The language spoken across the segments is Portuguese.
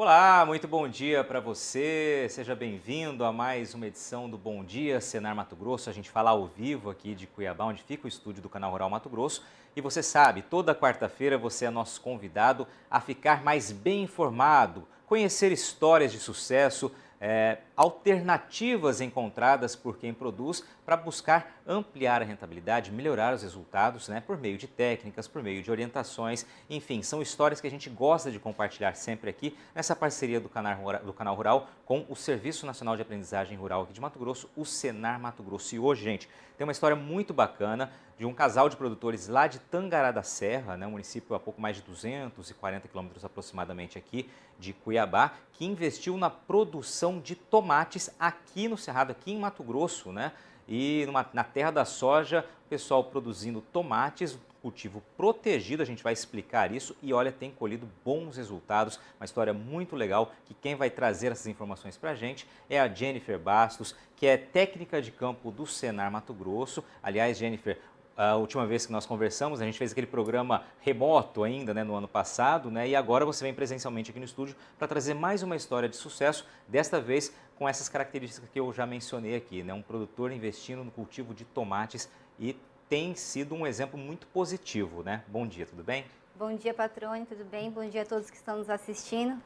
Olá, muito bom dia para você. Seja bem-vindo a mais uma edição do Bom Dia Senar Mato Grosso. A gente fala ao vivo aqui de Cuiabá, onde fica o estúdio do Canal Rural Mato Grosso. E você sabe, toda quarta-feira você é nosso convidado a ficar mais bem informado, conhecer histórias de sucesso, alternativas encontradas por quem produz para buscar ampliar a rentabilidade, melhorar os resultados, por meio de técnicas, por meio de orientações, enfim, são histórias que a gente gosta de compartilhar sempre aqui nessa parceria do Canal Rural com o Serviço Nacional de Aprendizagem Rural aqui de Mato Grosso, o Senar Mato Grosso. E hoje, gente, tem uma história muito bacana de um casal de produtores lá de Tangará da Serra, um município a pouco mais de 240 quilômetros aproximadamente aqui de Cuiabá, que investiu na produção de tomates aqui no Cerrado, aqui em Mato Grosso, E na terra da soja, o pessoal produzindo tomates, cultivo protegido, a gente vai explicar isso e olha, tem colhido bons resultados, uma história muito legal, que quem vai trazer essas informações para a gente é a Jennifer Bastos, que é técnica de campo do Senar Mato Grosso. Aliás, Jennifer, a última vez que nós conversamos, a gente fez aquele programa remoto ainda, no ano passado, e agora você vem presencialmente aqui no estúdio para trazer mais uma história de sucesso, desta vez com essas características que eu já mencionei aqui, um produtor investindo no cultivo de tomates e tem sido um exemplo muito positivo, Bom dia, tudo bem? Bom dia, Patrone, tudo bem? Bom dia a todos que estão nos assistindo.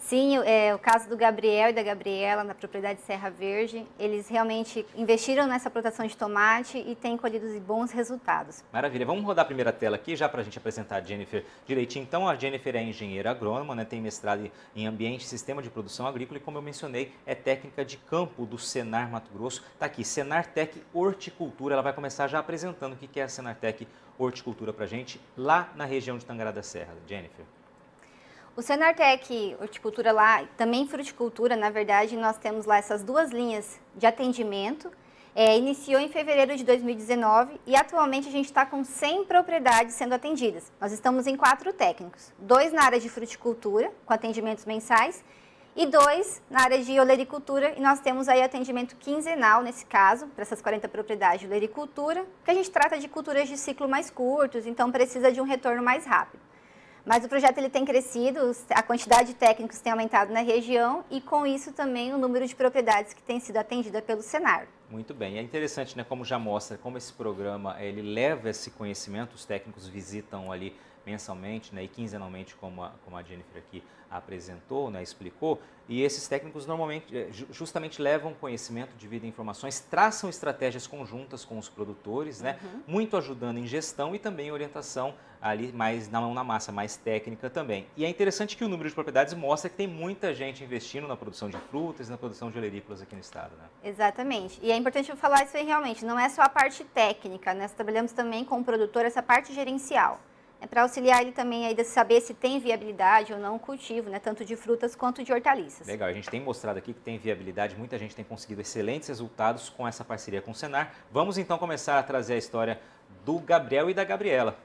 Sim, o caso do Gabriel e da Gabriela na propriedade Serra Verde, eles realmente investiram nessa plantação de tomate e têm colhido bons resultados. Maravilha, vamos rodar a primeira tela aqui já para a gente apresentar a Jennifer direitinho. Então, a Jennifer é engenheira agrônoma, tem mestrado em ambiente e sistema de produção agrícola e, como eu mencionei, é técnica de campo do Senar Mato Grosso. Está aqui, Senartec Horticultura, ela vai começar já apresentando o que é a Senartec Horticultura para a gente lá na região de Tangará da Serra. Jennifer. O Senartec Horticultura lá, também fruticultura, na verdade, nós temos lá essas duas linhas de atendimento. Iniciou em fevereiro de 2019 e atualmente a gente está com 100 propriedades sendo atendidas. Nós estamos em 4 técnicos, 2 na área de fruticultura, com atendimentos mensais, e 2 na área de olericultura, e nós temos aí atendimento quinzenal, nesse caso, para essas 40 propriedades de olericultura, que a gente trata de culturas de ciclo mais curtos, então precisa de um retorno mais rápido. Mas o projeto ele tem crescido, a quantidade de técnicos tem aumentado na região e com isso também o número de propriedades que tem sido atendida pelo Senar. Muito bem, é interessante, como já mostra, como esse programa ele leva esse conhecimento, os técnicos visitam ali mensalmente e quinzenalmente, como a Jennifer aqui apresentou, explicou, e esses técnicos normalmente justamente levam conhecimento, dividem informações, traçam estratégias conjuntas com os produtores, muito ajudando em gestão e também orientação ali mais na mão na massa, mais técnica também. E é interessante que o número de propriedades mostra que tem muita gente investindo na produção de frutas e na produção de olerícolas aqui no estado, Exatamente. E é importante eu falar isso aí realmente, não é só a parte técnica, nós trabalhamos também com o produtor essa parte gerencial. Para auxiliar ele também aí de saber se tem viabilidade ou não o cultivo, tanto de frutas quanto de hortaliças. Legal, a gente tem mostrado aqui que tem viabilidade, muita gente tem conseguido excelentes resultados com essa parceria com o Senar. Vamos então começar a trazer a história do Gabriel e da Gabriela.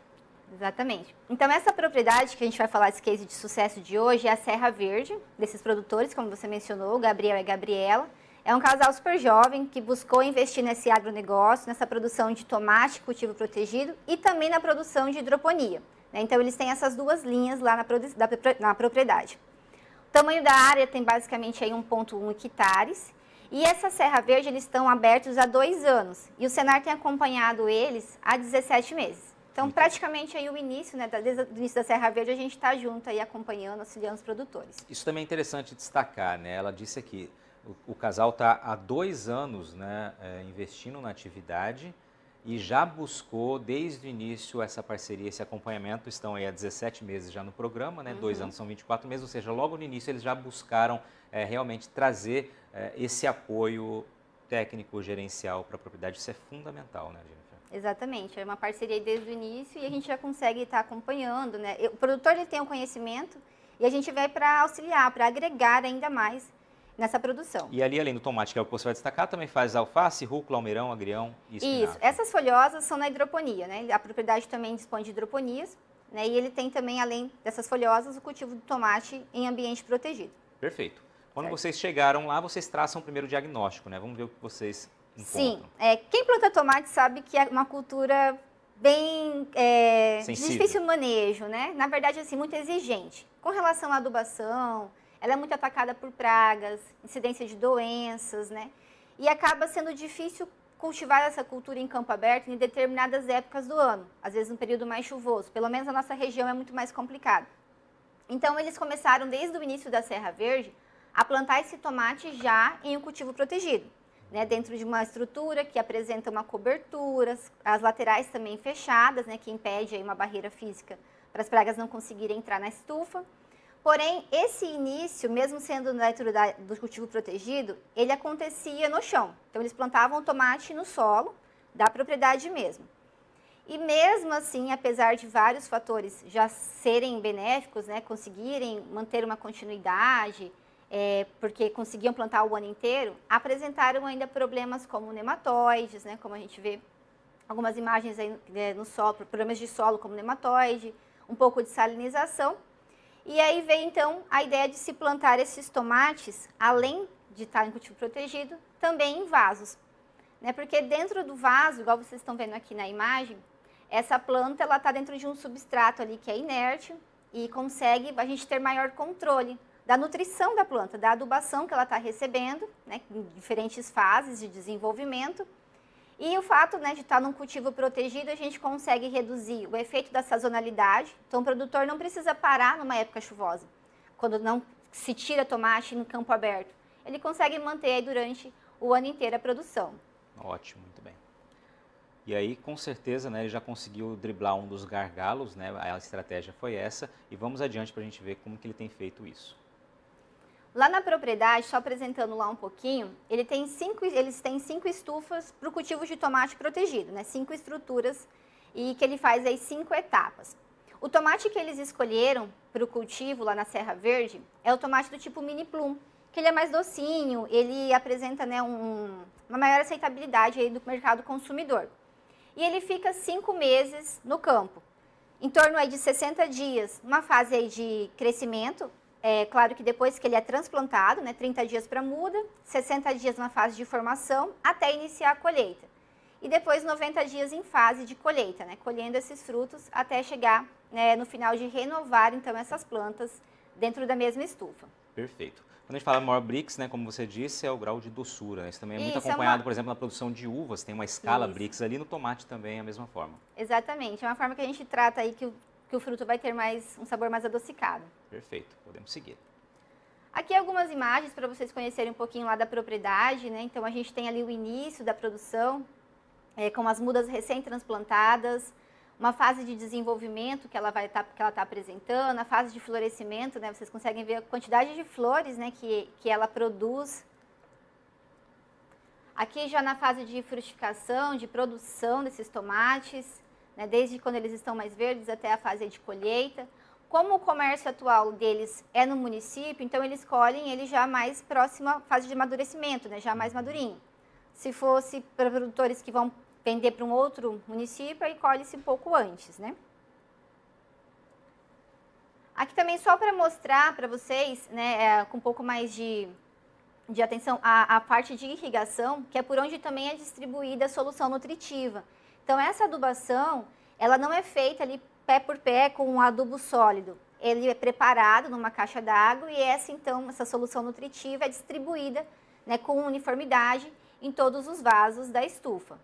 Exatamente. Então essa propriedade que a gente vai falar, esse case de sucesso de hoje, é a Serra Verde, desses produtores, como você mencionou, o Gabriel e a Gabriela. É um casal super jovem que buscou investir nesse agronegócio, nessa produção de tomate, cultivo protegido e também na produção de hidroponia. Então eles têm essas duas linhas lá na propriedade. O tamanho da área tem basicamente aí 1,1 hectares e essa Serra Verde eles estão abertos há 2 anos e o Senar tem acompanhado eles há 17 meses. Então praticamente aí o início, desde o início da Serra Verde a gente está junto aí acompanhando, auxiliando os produtores. Isso também é interessante destacar, Ela disse aqui, o casal está há 2 anos investindo na atividade e já buscou desde o início essa parceria, esse acompanhamento. Estão aí há 17 meses já no programa, 2 anos são 24 meses, ou seja, logo no início eles já buscaram realmente trazer esse apoio técnico gerencial para a propriedade. Isso é fundamental, Jennifer? Exatamente, é uma parceria desde o início e a gente já consegue estar acompanhando, O produtor ele tem o conhecimento e a gente vai para auxiliar, para agregar ainda mais nessa produção. E ali, além do tomate, que é o que você vai destacar, também faz alface, rúcula, almeirão, agrião e espinafre. Isso, essas folhosas são na hidroponia, A propriedade também dispõe de hidroponias, E ele tem também, além dessas folhosas, o cultivo do tomate em ambiente protegido. Perfeito. Quando vocês chegaram lá, vocês traçam o primeiro diagnóstico, Vamos ver o que vocês encontram. Sim, quem planta tomate sabe que é uma cultura bem de difícil manejo, Na verdade, assim, muito exigente. Com relação à adubação, ela é muito atacada por pragas, incidência de doenças, né? E acaba sendo difícil cultivar essa cultura em campo aberto em determinadas épocas do ano, às vezes um período mais chuvoso. Pelo menos na nossa região é muito mais complicado. Então, eles começaram desde o início da Serra Verde a plantar esse tomate já em um cultivo protegido, né, dentro de uma estrutura que apresenta uma cobertura, as laterais também fechadas, né, que impede aí uma barreira física para as pragas não conseguirem entrar na estufa. Porém, esse início, mesmo sendo dentro do cultivo protegido, ele acontecia no chão. Então, eles plantavam o tomate no solo da propriedade mesmo. E mesmo assim, apesar de vários fatores já serem benéficos, né, conseguirem manter uma continuidade, porque conseguiam plantar o ano inteiro, apresentaram ainda problemas como nematóides, né, como a gente vê algumas imagens aí no solo, problemas de solo como nematóide, um pouco de salinização. E aí veio então a ideia de se plantar esses tomates, além de estar em cultivo protegido, também em vasos. Né, porque dentro do vaso, igual vocês estão vendo aqui na imagem, essa planta ela está dentro de um substrato ali que é inerte e consegue a gente ter maior controle da nutrição da planta, da adubação que ela está recebendo, né, em diferentes fases de desenvolvimento. E o fato, né, de estar num cultivo protegido, a gente consegue reduzir o efeito da sazonalidade. Então, o produtor não precisa parar numa época chuvosa, quando não se tira tomate no campo aberto. Ele consegue manter aí durante o ano inteiro a produção. Ótimo, muito bem. E aí, com certeza, né, ele já conseguiu driblar um dos gargalos, né, a estratégia foi essa, e vamos adiante para a gente ver como que ele tem feito isso. Lá na propriedade, só apresentando lá um pouquinho, eles têm 5 estufas para o cultivo de tomate protegido, né, 5 estruturas, e que ele faz aí 5 etapas. O tomate que eles escolheram para o cultivo lá na Serra Verde é o tomate do tipo mini plum, que ele é mais docinho, ele apresenta, né, uma maior aceitabilidade aí do mercado consumidor. E ele fica 5 meses no campo, em torno aí de 60 dias, uma fase aí de crescimento. É claro que depois que ele é transplantado, né, 30 dias para muda, 60 dias na fase de formação, até iniciar a colheita. E depois 90 dias em fase de colheita, né, colhendo esses frutos até chegar, né, no final de renovar então essas plantas dentro da mesma estufa. Perfeito. Quando a gente fala maior Brix, né, como você disse, é o grau de doçura. Né? Isso também é muito acompanhado, por exemplo, na produção de uvas. Tem uma escala Brix ali, no tomate também é a mesma forma. Exatamente. É uma forma que a gente trata aí que o fruto vai ter um sabor mais adocicado. Perfeito. Podemos seguir. Aqui algumas imagens para vocês conhecerem um pouquinho lá da propriedade, né? Então a gente tem ali o início da produção, com as mudas recém-transplantadas, uma fase de desenvolvimento que ela está apresentando, a fase de florescimento, né? Vocês conseguem ver a quantidade de flores, né, que ela produz. Aqui já na fase de frutificação, de produção desses tomates, né, desde quando eles estão mais verdes até a fase de colheita. Como o comércio atual deles é no município, então eles colhem ele já mais próximo à fase de amadurecimento, né, já mais madurinho. Se fosse para produtores que vão vender para um outro município, aí colhe-se um pouco antes, né? Aqui também só para mostrar para vocês, né, com um pouco mais de atenção, a parte de irrigação, que é por onde também é distribuída a solução nutritiva. Então, essa adubação, ela não é feita ali pé por pé com um adubo sólido. Ele é preparado numa caixa d'água e essa solução nutritiva é distribuída, né, com uniformidade em todos os vasos da estufa.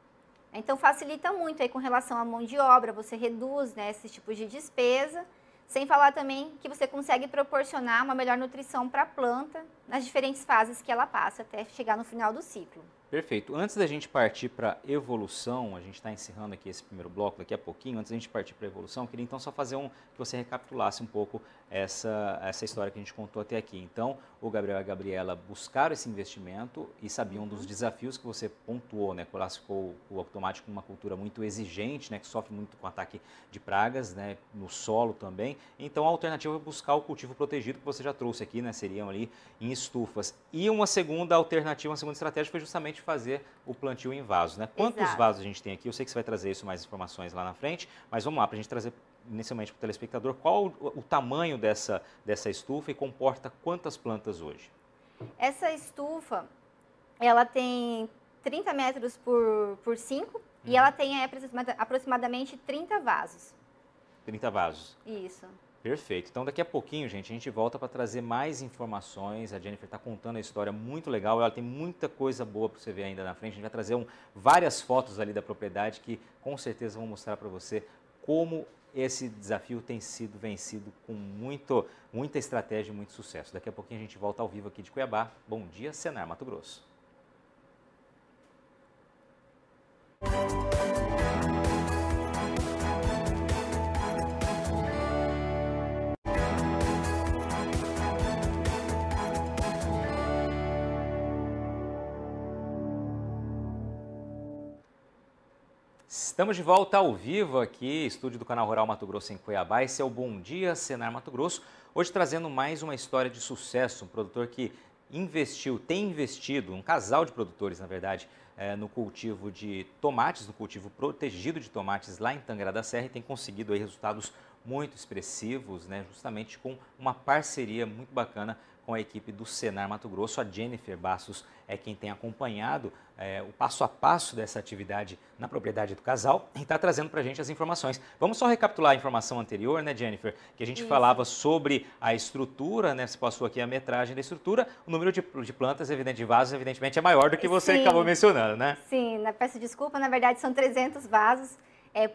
Então, facilita muito aí com relação à mão de obra, você reduz, né, esse tipo de despesa, sem falar também que você consegue proporcionar uma melhor nutrição para a planta nas diferentes fases que ela passa até chegar no final do ciclo. Perfeito. Antes da gente partir para a evolução, a gente está encerrando aqui esse primeiro bloco daqui a pouquinho, antes da gente partir para a evolução, eu queria então só fazer que você recapitulasse um pouco essa história que a gente contou até aqui. Então, o Gabriel e a Gabriela buscaram esse investimento e sabiam dos desafios que você pontuou, né? Classificou o tomate como uma cultura muito exigente, né? Que sofre muito com ataque de pragas, né? No solo também. Então, a alternativa é buscar o cultivo protegido que você já trouxe aqui, né? Seriam ali em estufas. E uma segunda alternativa, uma segunda estratégia foi justamente fazer o plantio em vasos, né? Quantos Exato. vasos a gente tem aqui? Eu sei que você vai trazer isso mais informações lá na frente, mas vamos lá, para a gente trazer inicialmente para o telespectador, qual o tamanho dessa estufa e comporta quantas plantas hoje? Essa estufa, ela tem 30 metros por 5 e ela tem aproximadamente 30 vasos. 30 vasos. Isso. Perfeito. Então daqui a pouquinho, gente, a gente volta para trazer mais informações. A Jennifer está contando a história muito legal. Ela tem muita coisa boa para você ver ainda na frente. A gente vai trazer várias fotos ali da propriedade que com certeza vão mostrar para você como esse desafio tem sido vencido com muita estratégia e muito sucesso. Daqui a pouquinho a gente volta ao vivo aqui de Cuiabá. Bom dia, Senar Mato Grosso. Estamos de volta ao vivo aqui, estúdio do Canal Rural Mato Grosso em Cuiabá. Esse é o Bom Dia Senar Mato Grosso. Hoje trazendo mais uma história de sucesso, um produtor que tem investido, um casal de produtores, na verdade, no cultivo de tomates, no cultivo protegido de tomates lá em Tangará da Serra e tem conseguido aí resultados muito expressivos, né, justamente com uma parceria muito bacana com a equipe do Senar Mato Grosso. A Jennifer Bastos é quem tem acompanhado o passo a passo dessa atividade na propriedade do casal e está trazendo para a gente as informações. Vamos só recapitular a informação anterior, né, Jennifer? Que a gente falava sobre a estrutura, né? Você passou aqui a metragem da estrutura, o número de plantas, de vasos, evidentemente, é maior do que você acabou mencionando, né? Sim, peço desculpa, na verdade são 300 vasos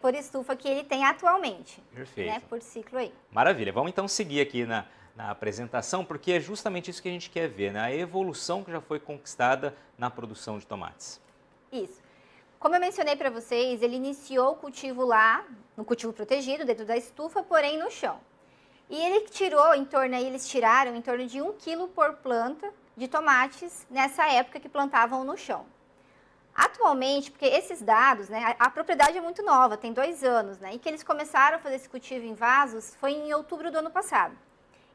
por estufa que ele tem atualmente. Perfeito. Né, por ciclo aí. Maravilha. Vamos então seguir aqui na apresentação, porque é justamente isso que a gente quer ver, né? A evolução que já foi conquistada na produção de tomates. Isso. Como eu mencionei para vocês, ele iniciou o cultivo lá, no cultivo protegido, dentro da estufa, porém no chão. E eles tiraram em torno de 1 quilo por planta de tomates nessa época que plantavam no chão. Atualmente, porque esses dados, né, a propriedade é muito nova, tem 2 anos, né, e que eles começaram a fazer esse cultivo em vasos foi em outubro do ano passado.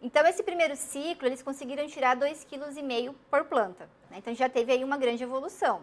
Então, esse primeiro ciclo, eles conseguiram tirar 2,5 kg por planta. Né? Então, já teve aí uma grande evolução.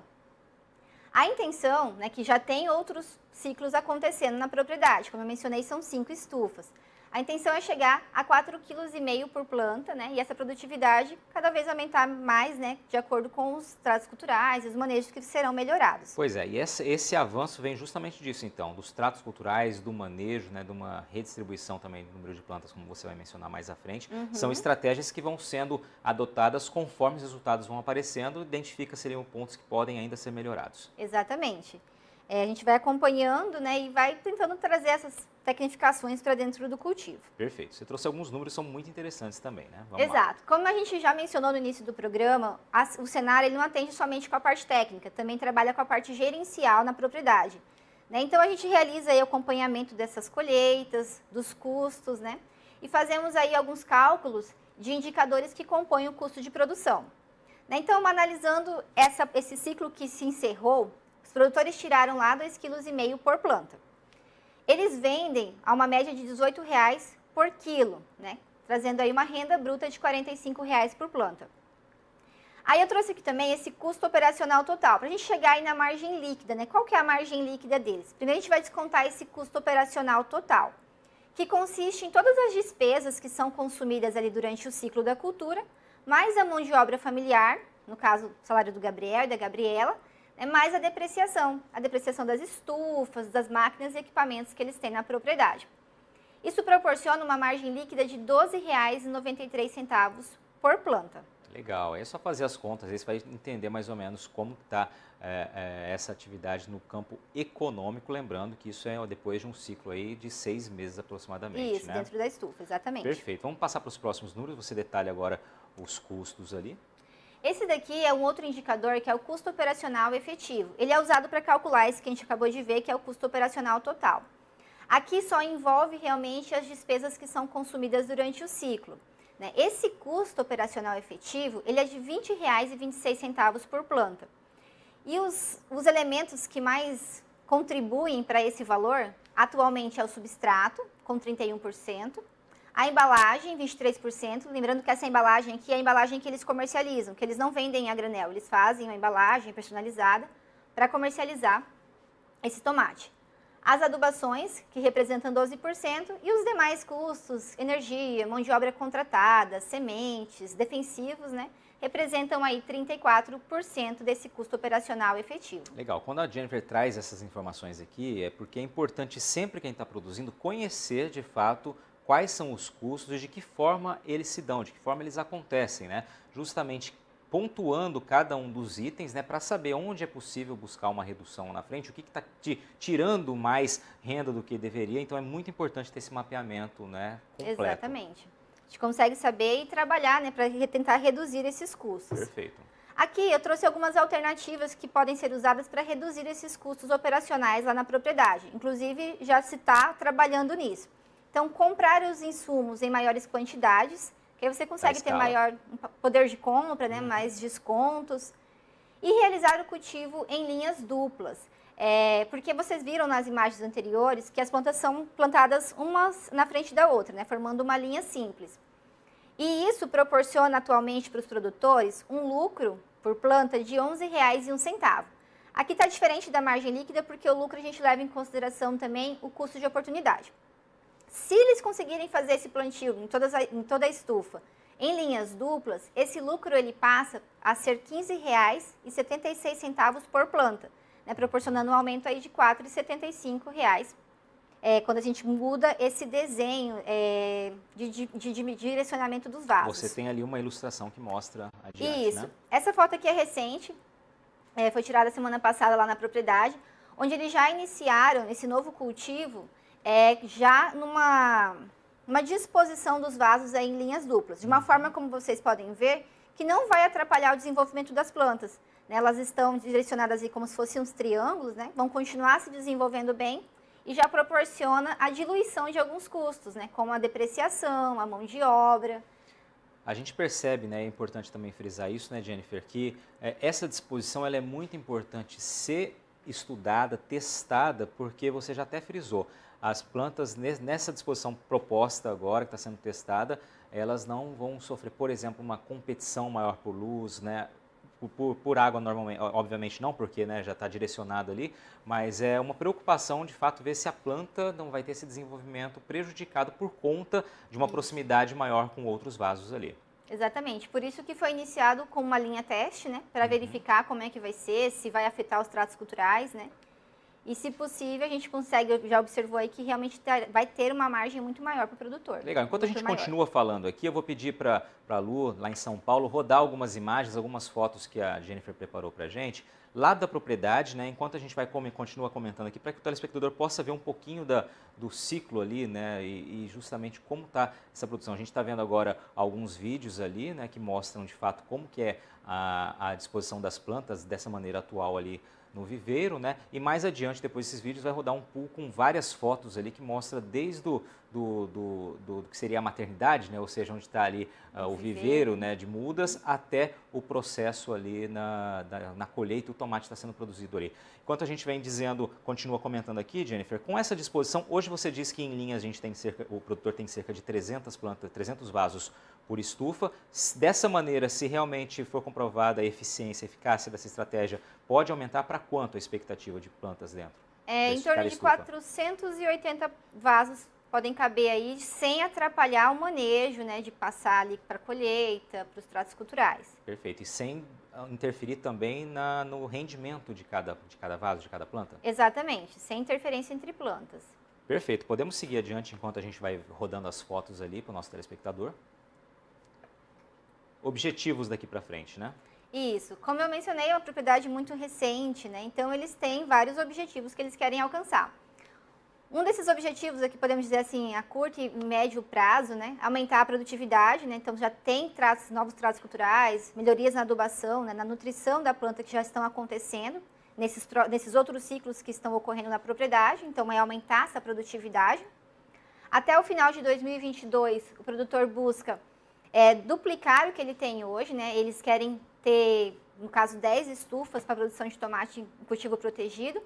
A intenção, né, que já tem outros ciclos acontecendo na propriedade, como eu mencionei, são 5 estufas. A intenção é chegar a 4,5 kg por planta, né, e essa produtividade cada vez aumentar mais, né, de acordo com os tratos culturais e os manejos que serão melhorados. Pois é, e esse avanço vem justamente disso então, dos tratos culturais, do manejo, né, de uma redistribuição também do número de plantas, como você vai mencionar mais à frente. São estratégias que vão sendo adotadas conforme os resultados vão aparecendo, identifica seriam pontos que podem ainda ser melhorados. Exatamente. A gente vai acompanhando, né, e vai tentando trazer essas tecnificações para dentro do cultivo. Perfeito. Você trouxe alguns números que são muito interessantes também, né? Vamos Exato. lá. Como a gente já mencionou no início do programa, o Senar ele não atende somente com a parte técnica, também trabalha com a parte gerencial na propriedade. Né? Então, a gente realiza aí o acompanhamento dessas colheitas, dos custos, né? E fazemos aí alguns cálculos de indicadores que compõem o custo de produção. Né? Então, analisando esse ciclo que se encerrou, os produtores tiraram lá 2,5 kg por planta. Eles vendem a uma média de R$ 18,00 por quilo, né? Trazendo aí uma renda bruta de R$ 45,00 por planta. Aí eu trouxe aqui também esse custo operacional total, para a gente chegar aí na margem líquida, né? Qual que é a margem líquida deles? Primeiro a gente vai descontar esse custo operacional total, que consiste em todas as despesas que são consumidas ali durante o ciclo da cultura, mais a mão de obra familiar, no caso, o salário do Gabriel e da Gabriela, mais a depreciação das estufas, das máquinas e equipamentos que eles têm na propriedade. Isso proporciona uma margem líquida de R$ 12,93 por planta. Legal, é só fazer as contas, aí você vai entender mais ou menos como está essa atividade no campo econômico, lembrando que isso é depois de um ciclo aí de 6 meses aproximadamente. Isso, né? Dentro da estufa, exatamente. Perfeito, vamos passar para os próximos números, você detalha agora os custos ali. Esse daqui é um outro indicador que é o custo operacional efetivo. Ele é usado para calcular esse que a gente acabou de ver, que é o custo operacional total. Aqui só envolve realmente as despesas que são consumidas durante o ciclo. Né? Esse custo operacional efetivo, ele é de R$ 20,26 por planta. E os elementos que mais contribuem para esse valor, atualmente é o substrato, com 31%, a embalagem, 23%, lembrando que essa embalagem aqui é a embalagem que eles comercializam, que eles não vendem a granel, eles fazem uma embalagem personalizada para comercializar esse tomate. As adubações, que representam 12%, e os demais custos, energia, mão de obra contratada, sementes, defensivos, né, representam aí 34% desse custo operacional efetivo. Legal, quando a Jennifer traz essas informações aqui, é porque é importante sempre quem está produzindo conhecer de fato quais são os custos e de que forma eles se dão, de que forma eles acontecem, né? Justamente pontuando cada um dos itens, né, para saber onde é possível buscar uma redução na frente, o que está tirando mais renda do que deveria. Então é muito importante ter esse mapeamento, né, completo. Exatamente. A gente consegue saber e trabalhar, né, para tentar reduzir esses custos. Perfeito. Aqui eu trouxe algumas alternativas que podem ser usadas para reduzir esses custos operacionais lá na propriedade. Inclusive, já se está trabalhando nisso. Então, comprar os insumos em maiores quantidades, que aí você consegue ter maior poder de compra, né, mais descontos. E realizar o cultivo em linhas duplas. Porque vocês viram nas imagens anteriores que as plantas são plantadas umas na frente da outra, né, formando uma linha simples. E isso proporciona atualmente para os produtores um lucro por planta de R$ 11,01. Aqui está diferente da margem líquida porque o lucro a gente leva em consideração também o custo de oportunidade. Se eles conseguirem fazer esse plantio em toda a estufa em linhas duplas, esse lucro ele passa a ser R$ 15,76 por planta, né, proporcionando um aumento aí de R$ 4,75. Quando a gente muda esse desenho de direcionamento dos vasos. Você tem ali uma ilustração que mostra adiante, Isso. né? Essa foto aqui é recente, foi tirada semana passada lá na propriedade, onde eles já iniciaram esse novo cultivo, já numa disposição dos vasos aí em linhas duplas. De uma forma, como vocês podem ver, que não vai atrapalhar o desenvolvimento das plantas. Né? Elas estão direcionadas aí como se fossem uns triângulos, né? Vão continuar se desenvolvendo bem, e já proporciona a diluição de alguns custos, né, como a depreciação, a mão de obra. A gente percebe, né, é importante também frisar isso, né, Jennifer, que essa disposição ela é muito importante ser estudada, testada, porque você já até frisou, as plantas nessa disposição proposta agora, que está sendo testada, elas não vão sofrer, por exemplo, uma competição maior por luz, né, por água normalmente, obviamente não, porque né, já está direcionado ali, mas é uma preocupação de fato ver se a planta não vai ter esse desenvolvimento prejudicado por conta de uma proximidade maior com outros vasos ali. Exatamente, por isso que foi iniciado com uma linha teste, né, para verificar como é que vai ser, se vai afetar os tratos culturais, né, e se possível a gente consegue, já observou aí que realmente vai ter uma margem muito maior para o produtor. Legal, enquanto a gente continua falando aqui, eu vou pedir para a Lu, lá em São Paulo, rodar algumas imagens, algumas fotos que a Jennifer preparou para a gente, lá da propriedade, né, enquanto a gente vai continua comentando aqui, para que o telespectador possa ver um pouquinho do ciclo ali, né, e justamente como está essa produção. A gente está vendo agora alguns vídeos ali, né, que mostram de fato como que é a disposição das plantas dessa maneira atual ali no viveiro, né? E mais adiante, depois desses vídeos, vai rodar um pool com várias fotos ali que mostra desde do que seria a maternidade, né? Ou seja, onde está ali o viveiro, né, de mudas, até o processo ali na colheita, o tomate está sendo produzido ali. Enquanto a gente vem dizendo, continua comentando aqui, Jennifer, com essa disposição, hoje você diz que em linhas a gente tem o produtor tem cerca de 300 plantas, 300 vasos por estufa. Dessa maneira, se realmente for comprovada a eficiência, a eficácia dessa estratégia, pode aumentar para quanto a expectativa de plantas dentro? Em torno de 480 vasos podem caber aí sem atrapalhar o manejo, né, de passar ali para a colheita, para os tratos culturais. Perfeito. E sem interferir também no rendimento de cada vaso, de cada planta? Exatamente, sem interferência entre plantas. Perfeito. Podemos seguir adiante enquanto a gente vai rodando as fotos ali para o nosso telespectador? Objetivos daqui para frente, né? Isso. Como eu mencionei, é uma propriedade muito recente, né? Então, eles têm vários objetivos que eles querem alcançar. Um desses objetivos aqui, podemos dizer assim, a curto e médio prazo, né? Aumentar a produtividade, né? Então, já tem novos tratos culturais, melhorias na adubação, né? Na nutrição da planta que já estão acontecendo, nesses outros ciclos que estão ocorrendo na propriedade. Então, é aumentar essa produtividade. Até o final de 2022, o produtor busca duplicar o que ele tem hoje, né? Eles querem ter, no caso, 10 estufas para a produção de tomate em cultivo protegido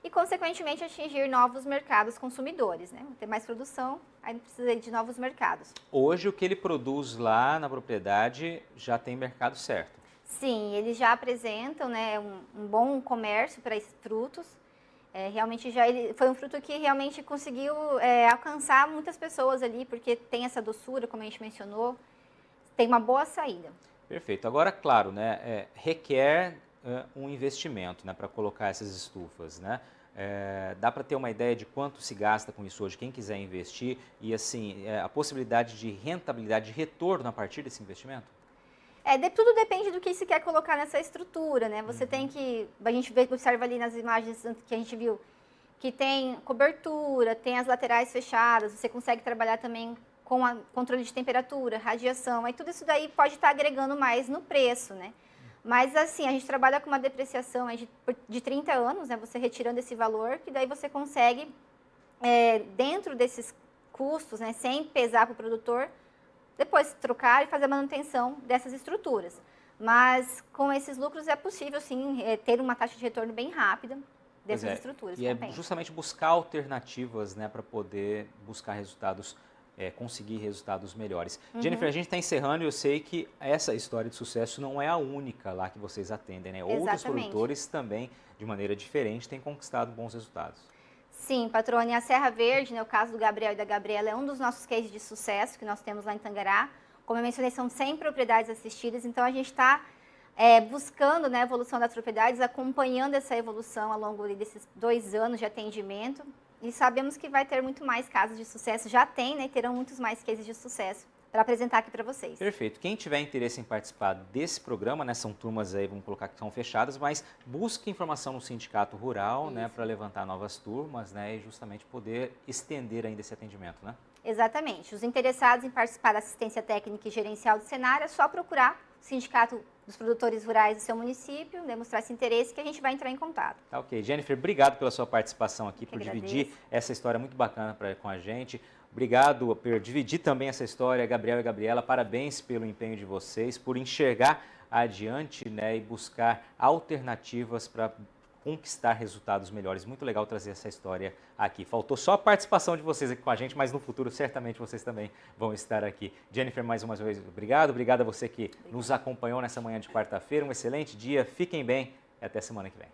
e, consequentemente, atingir novos mercados consumidores, né? Ter mais produção, aí precisa de novos mercados. Hoje, o que ele produz lá na propriedade já tem mercado certo? Sim, eles já apresentam, né, um bom comércio para esses frutos. Realmente foi um fruto que realmente conseguiu alcançar muitas pessoas ali, porque tem essa doçura, como a gente mencionou, tem uma boa saída. Perfeito. Agora, claro, né, requer um investimento, né, para colocar essas estufas, né? Dá para ter uma ideia de quanto se gasta com isso hoje, quem quiser investir, e assim, a possibilidade de rentabilidade, de retorno a partir desse investimento? Tudo depende do que se quer colocar nessa estrutura, né? Você tem que, a gente observa ali nas imagens que a gente viu, que tem cobertura, tem as laterais fechadas, você consegue trabalhar também com controle de temperatura, radiação, aí tudo isso daí pode estar agregando mais no preço, né? Mas assim, a gente trabalha com uma depreciação de 30 anos, né? Você retirando esse valor, que daí você consegue, dentro desses custos, né, sem pesar para o produtor, depois trocar e fazer a manutenção dessas estruturas. Mas com esses lucros é possível, sim, ter uma taxa de retorno bem rápida dessas estruturas. E é justamente buscar alternativas, né, para poder buscar resultados, conseguir resultados melhores. Jennifer, a gente está encerrando e eu sei que essa história de sucesso não é a única lá que vocês atendem, né? Outros produtores também, de maneira diferente, têm conquistado bons resultados. Sim, patrônia, a Serra Verde, né, o caso do Gabriel e da Gabriela, é um dos nossos cases de sucesso que nós temos lá em Tangará. Como eu mencionei, são 100 propriedades assistidas, então a gente está buscando, né, a evolução das propriedades, acompanhando essa evolução ao longo desses 2 anos de atendimento, e sabemos que vai ter muito mais casos de sucesso, já tem, né, e terão muitos mais cases de sucesso para apresentar aqui para vocês. Perfeito. Quem tiver interesse em participar desse programa, né, são turmas aí, vamos colocar que são fechadas, mas busque informação no Sindicato Rural, né, para levantar novas turmas, né, e justamente poder estender ainda esse atendimento, né? Exatamente. Os interessados em participar da assistência técnica e gerencial do Senar é só procurar o Sindicato dos Produtores Rurais do seu município, demonstrar esse interesse que a gente vai entrar em contato. Tá, ok. Jennifer, obrigado pela sua participação aqui, por agradeço. dividir essa história muito bacana com a gente. Obrigado por dividir também essa história, Gabriel e Gabriela. Parabéns pelo empenho de vocês, por enxergar adiante, né, e buscar alternativas para conquistar resultados melhores. Muito legal trazer essa história aqui. Faltou só a participação de vocês aqui com a gente, mas no futuro certamente vocês também vão estar aqui. Jennifer, mais uma vez, obrigado. Obrigado a você que nos acompanhou nessa manhã de quarta-feira. Um excelente dia, fiquem bem e até semana que vem.